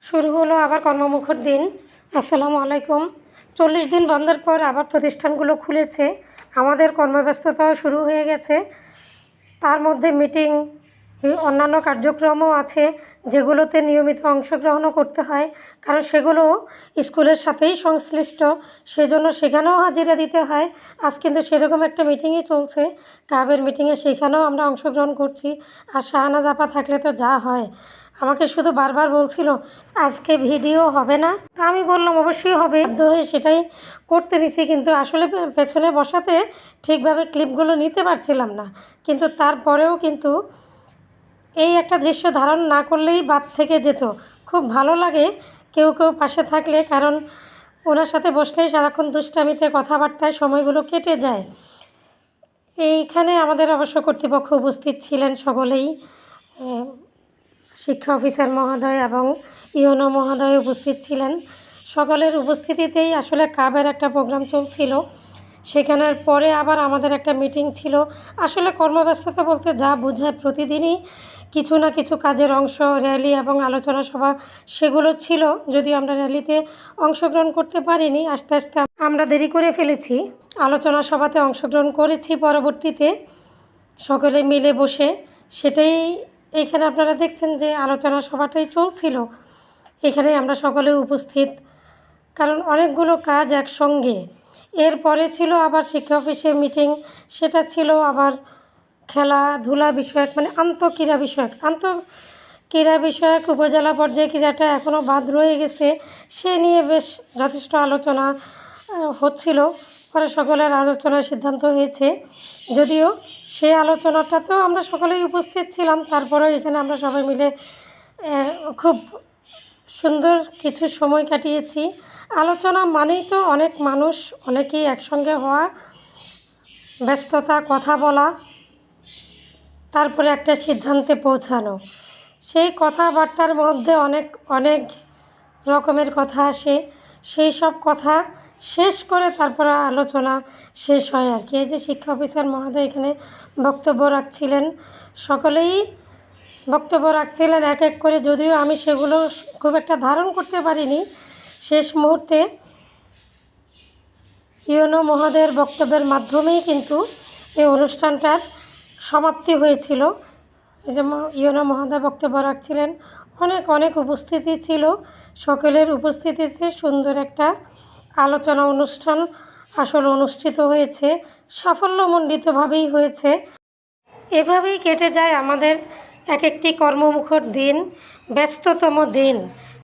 শুরু হলো আবার কর্মমুখর দিন। আসসালামু আলাইকুম। 40 দিন বন্ধের পর আবার প্রতিষ্ঠানগুলো খুলেছে, আমাদের কর্মব্যস্ততাও শুরু হয়ে গেছে। তার মধ্যে মিটিং, অন্যান্য কার্যক্রমও আছে, যেগুলোতে নিয়মিত অংশগ্রহণও করতে হয়, কারণ সেগুলো স্কুলের সাথেই সংশ্লিষ্ট, সেজন্য সেখানেও হাজিরা দিতে হয়। আজ কিন্তু সেরকম একটা মিটিংই চলছে, ক্লাবের মিটিংয়ে, সেখানেও আমরা অংশগ্রহণ করছি। আর শাহনাজ আপা থাকলে তো যা হয়, আমাকে শুধু বারবার বলছিল আজকে ভিডিও হবে না। তা আমি বললাম অবশ্যই হবে, বাধ্য হয়ে সেটাই করতে নিছি। কিন্তু আসলে পেছনে বসাতে ঠিকভাবে ক্লিপগুলো নিতে পারছিলাম না, কিন্তু তারপরেও কিন্তু এই একটা দৃশ্য ধারণ না করলেই বাদ থেকে যেত। খুব ভালো লাগে কেউ কেউ পাশে থাকলে, কারণ ওনার সাথে বসলেই সারাক্ষণ দুষ্টামিতে কথাবার্তায় সময়গুলো কেটে যায়। এইখানে আমাদের অবশ্য কর্তৃপক্ষ উপস্থিত ছিলেন সকলেই, শিক্ষা অফিসার মহোদয় এবং ইউনো মহোদয় উপস্থিত ছিলেন। সকলের উপস্থিতিতেই আসলে ক্লাবের একটা প্রোগ্রাম চলছিল। সেখানের পরে আবার আমাদের একটা মিটিং ছিল। আসলে কর্মব্যস্ততা বলতে যা বোঝায়, প্রতিদিনই কিছু না কিছু কাজের অংশ, র্যালি এবং আলোচনা সভা সেগুলো ছিল। যদিও আমরা র্যালিতে অংশগ্রহণ করতে পারিনি, আস্তে আস্তে আমরা দেরি করে ফেলেছি। আলোচনা সভাতে অংশগ্রহণ করেছি পরবর্তীতে সকলে মিলে বসে। সেটাই এইখানে আপনারা দেখছেন যে আলোচনা সভাটাই চলছিল, এখানে আমরা সকলে উপস্থিত, কারণ অনেকগুলো কাজ একসঙ্গে। এরপরে ছিল আবার শিক্ষা অফিসে মিটিং, সেটা ছিল আবার খেলাধুলা বিষয়ক, মানে আন্তঃক্রীড়া বিষয়ক উপজেলা পর্যায়ে ক্রীড়াটা এখনও বাদ রয়ে গেছে, সে নিয়ে বেশ যথেষ্ট আলোচনা হচ্ছিল। পরে সকলের আলোচনার সিদ্ধান্ত হয়েছে, যদিও সে আলোচনাটাতেও আমরা সকলেই উপস্থিত ছিলাম। তারপরেও এখানে আমরা সবাই মিলে খুব সুন্দর কিছু সময় কাটিয়েছি। আলোচনা মানেই তো অনেক মানুষ, অনেকেই একসঙ্গে হওয়া, ব্যস্ততা, কথা বলা, তারপরে একটা সিদ্ধান্তে পৌঁছানো। সেই কথাবার্তার মধ্যে অনেক রকমের কথা আসে, সেই সব কথা শেষ করে তারপরে আলোচনা শেষ হয় আর কি। এই যে শিক্ষা অফিসার মহোদয় এখানে বক্তব্য রাখছিলেন, সকলেই বক্তব্য রাখছিলেন এক এক করে, যদিও আমি সেগুলো খুব একটা ধারণ করতে পারিনি। শেষ মুহূর্তে ইউনো মহোদয়ের বক্তব্যের মাধ্যমেই কিন্তু এই অনুষ্ঠানটার সমাপ্তি হয়েছিল। এই যে ইউনো মহোদয় বক্তব্য রাখছিলেন, অনেক উপস্থিতি ছিল, সকলের উপস্থিতিতে সুন্দর একটা আলোচনা অনুষ্ঠান আসলে অনুষ্ঠিত হয়েছে, সাফল্যমণ্ডিতভাবেই হয়েছে। এভাবেই কেটে যায় আমাদের এক একটি কর্মমুখর দিন, ব্যস্ততম দিন।